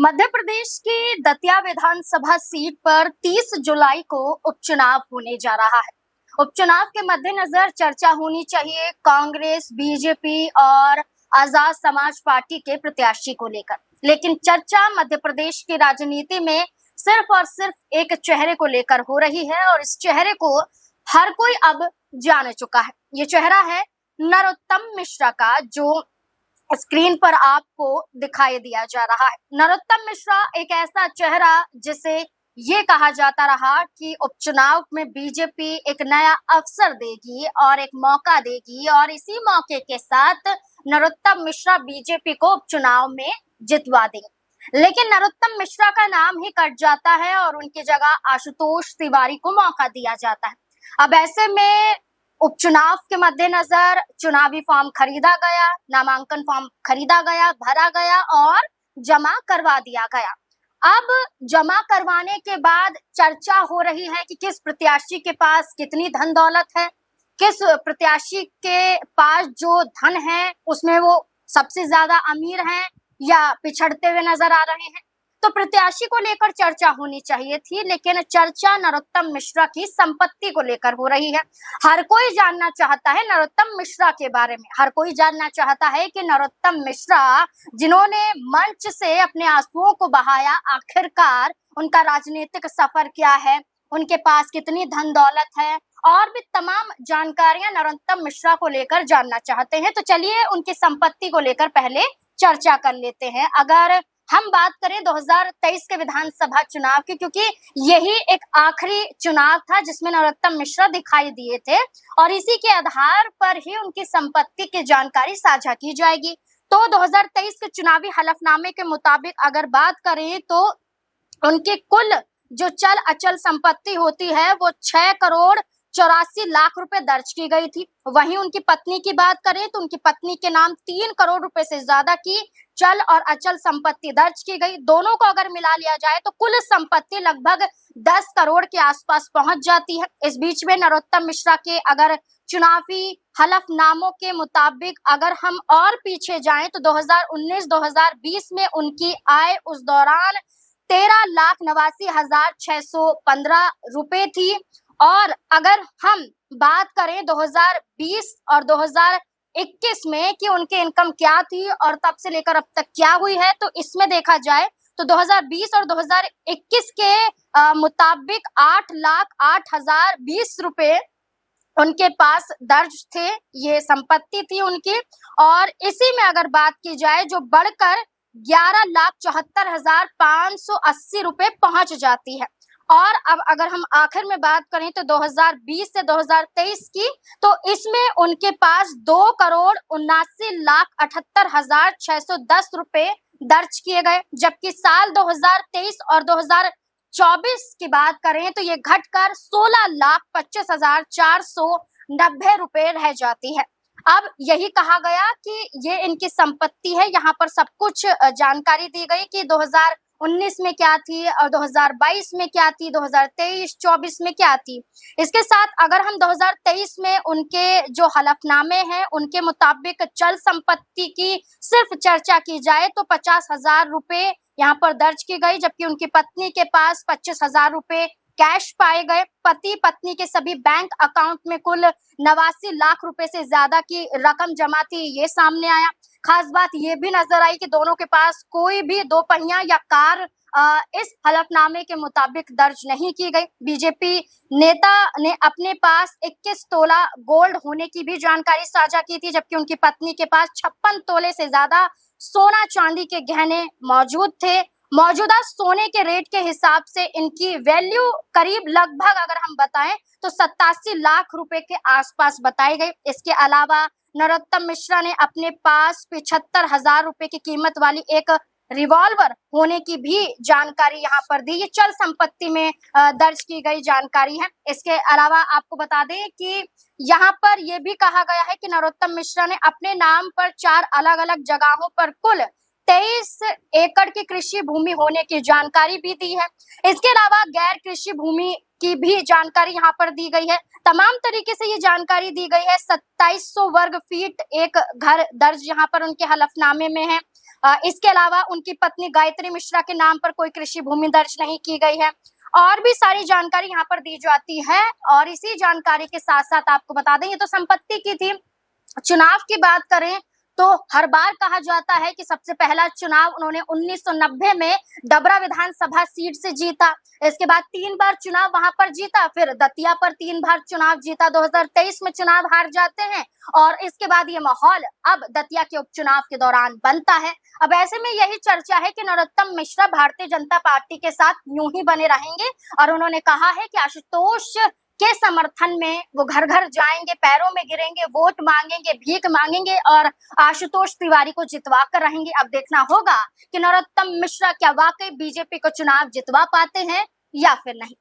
मध्य प्रदेश की दतिया विधानसभा सीट पर 30 जुलाई को उपचुनाव होने जा रहा है। उपचुनाव के मद्देनजर चर्चा होनी चाहिए कांग्रेस, बीजेपी और आजाद समाज पार्टी के प्रत्याशी को लेकर। लेकिन चर्चा मध्य प्रदेश की राजनीति में सिर्फ और सिर्फ एक चेहरे को लेकर हो रही है और इस चेहरे को हर कोई अब जान चुका है। ये चेहरा है नरोत्तम मिश्रा का, जो स्क्रीन पर आपको दिखाई दिया जा रहा है। नरोत्तम मिश्रा एक ऐसा चेहरा जिसे ये कहा जाता रहा कि उपचुनाव में बीजेपी एक नया अवसर देगी और एक मौका देगी और इसी मौके के साथ नरोत्तम मिश्रा बीजेपी को उपचुनाव में जितवा देंगे। लेकिन नरोत्तम मिश्रा का नाम ही कट जाता है और उनकी जगह आशुतोष तिवारी को मौका दिया जाता है। अब ऐसे में उपचुनाव के मद्देनजर चुनावी फॉर्म खरीदा गया, नामांकन फॉर्म खरीदा गया, भरा गया और जमा करवा दिया गया। अब जमा करवाने के बाद चर्चा हो रही है कि किस प्रत्याशी के पास कितनी धन दौलत है, किस प्रत्याशी के पास जो धन है उसमें वो सबसे ज्यादा अमीर हैं या पिछड़ते हुए नजर आ रहे हैं। तो प्रत्याशी को लेकर चर्चा होनी चाहिए थी, लेकिन चर्चा नरोत्तम मिश्रा की संपत्ति को लेकर हो रही है। हर कोई जानना चाहता है नरोत्तम मिश्रा के बारे में। हर कोई जानना चाहता है कि नरोत्तम मिश्रा, जिन्होंने मंच से अपने आंसुओं को बहाया, आखिरकार उनका राजनीतिक सफर क्या है, उनके पास कितनी धन दौलत है और भी तमाम जानकारियां नरोत्तम मिश्रा को लेकर जानना चाहते हैं। तो चलिए उनकी संपत्ति को लेकर पहले चर्चा कर लेते हैं। अगर हम बात करें 2023 के विधानसभा चुनाव की, क्योंकि यही एक आखिरी चुनाव था जिसमें नरोत्तम मिश्रा दिखाई दिए थे और इसी के आधार पर ही उनकी संपत्ति की जानकारी साझा की जाएगी। तो 2023 के चुनावी हलफनामे के मुताबिक अगर बात करें तो उनकी कुल जो चल अचल संपत्ति होती है वो 6 करोड़ 84 लाख रुपए दर्ज की गई थी। वहीं उनकी पत्नी की बात करें तो उनकी पत्नी के नाम 3 करोड़ रुपए से ज्यादा की चल और अचल संपत्ति दर्ज की गई। दोनों को अगर मिला लिया जाए तो कुल संपत्ति लगभग 10 करोड़ के आसपास पहुंच जाती है। इस बीच में नरोत्तम मिश्रा के अगर चुनावी हलफनामों के मुताबिक अगर हम और पीछे जाएं तो 2019-2020 में उनकी आय उस दौरान 13,89,615 रुपए थी। और अगर हम बात करें 2020 और 2021 में कि उनकी इनकम क्या थी और तब से लेकर अब तक क्या हुई है, तो इसमें देखा जाए तो 2020 और 2021 के मुताबिक 8,08,020 रुपए उनके पास दर्ज थे, ये संपत्ति थी उनकी। और इसी में अगर बात की जाए जो बढ़कर 11,74,580 रुपए पहुंच जाती है। और अब अगर हम आखिर में बात करें तो 2020 से 2023 की, तो इसमें उनके पास 2,79,78,610 रुपए दर्ज किए गए, जबकि साल 2023 और 2024 की बात करें तो ये घटकर 16,25,490 रुपए रह जाती है। अब यही कहा गया कि ये इनकी संपत्ति है। यहाँ पर सब कुछ जानकारी दी गई कि 2019 में क्या थी और 2022 में क्या थी, 2023-24 में क्या थी। इसके साथ अगर हम 2023 में उनके जो हलफनामे हैं उनके मुताबिक चल संपत्ति की सिर्फ चर्चा की जाए तो 50,000 रुपए यहाँ पर दर्ज की गई, जबकि उनकी पत्नी के पास 25,000 रुपए कैश पाए गए। पति पत्नी के सभी बैंक अकाउंट में कुल 89 लाख रुपए से ज्यादा की रकम जमा थी, ये सामने आया। खास बात ये भी नजर आई कि दोनों के पास कोई भी दो पहिया या कार इस हलफनामे के मुताबिक दर्ज नहीं की गई। बीजेपी नेता ने अपने पास 21 तोला गोल्ड होने की भी जानकारी साझा की थी, जबकि उनकी पत्नी के पास 56 तोले से ज्यादा सोना चांदी के गहने मौजूद थे। मौजूदा सोने के रेट के हिसाब से इनकी वैल्यू करीब लगभग अगर हम बताएं तो 87 लाख रुपए के आसपास बताई गई। इसके अलावा नरोत्तम मिश्रा ने अपने पास 75,000 रुपए की कीमत वाली एक रिवॉल्वर होने की भी जानकारी यहाँ पर दी। ये चल संपत्ति में दर्ज की गई जानकारी है। इसके अलावा आपको बता दें कि यहाँ पर यह भी कहा गया है कि नरोत्तम मिश्रा ने अपने नाम पर 4 अलग अलग जगहों पर कुल 23 एकड़ की कृषि भूमि होने की जानकारी भी दी है। इसके अलावा गैर कृषि भूमि की भी जानकारी यहाँ पर दी गई है। तमाम तरीके से ये जानकारी दी गई है। 2700 वर्ग फीट एक घर दर्ज यहाँ पर उनके हलफनामे में है। इसके अलावा उनकी पत्नी गायत्री मिश्रा के नाम पर कोई कृषि भूमि दर्ज नहीं की गई है। और भी सारी जानकारी यहाँ पर दी जाती है। और इसी जानकारी के साथ साथ आपको बता दें, ये तो संपत्ति की थी। चुनाव की बात करें तो हर बार कहा जाता है कि सबसे पहला चुनाव उन्होंने 1990 में डबरा विधानसभा सीट से जीता। इसके बाद 3 बार चुनाव वहां पर जीता, फिर दतिया पर 3 बार चुनाव जीता। 2023 में चुनाव हार जाते हैं और इसके बाद ये माहौल अब दतिया के उपचुनाव के दौरान बनता है। अब ऐसे में यही चर्चा है कि नरोत्तम मिश्रा भारतीय जनता पार्टी के साथ यूं ही बने रहेंगे और उन्होंने कहा है कि आशुतोष के समर्थन में वो घर घर जाएंगे, पैरों में गिरेंगे, वोट मांगेंगे, भीख मांगेंगे और आशुतोष तिवारी को जितवा कर रहेंगे। अब देखना होगा कि नरोत्तम मिश्रा क्या वाकई बीजेपी को चुनाव जितवा पाते हैं या फिर नहीं।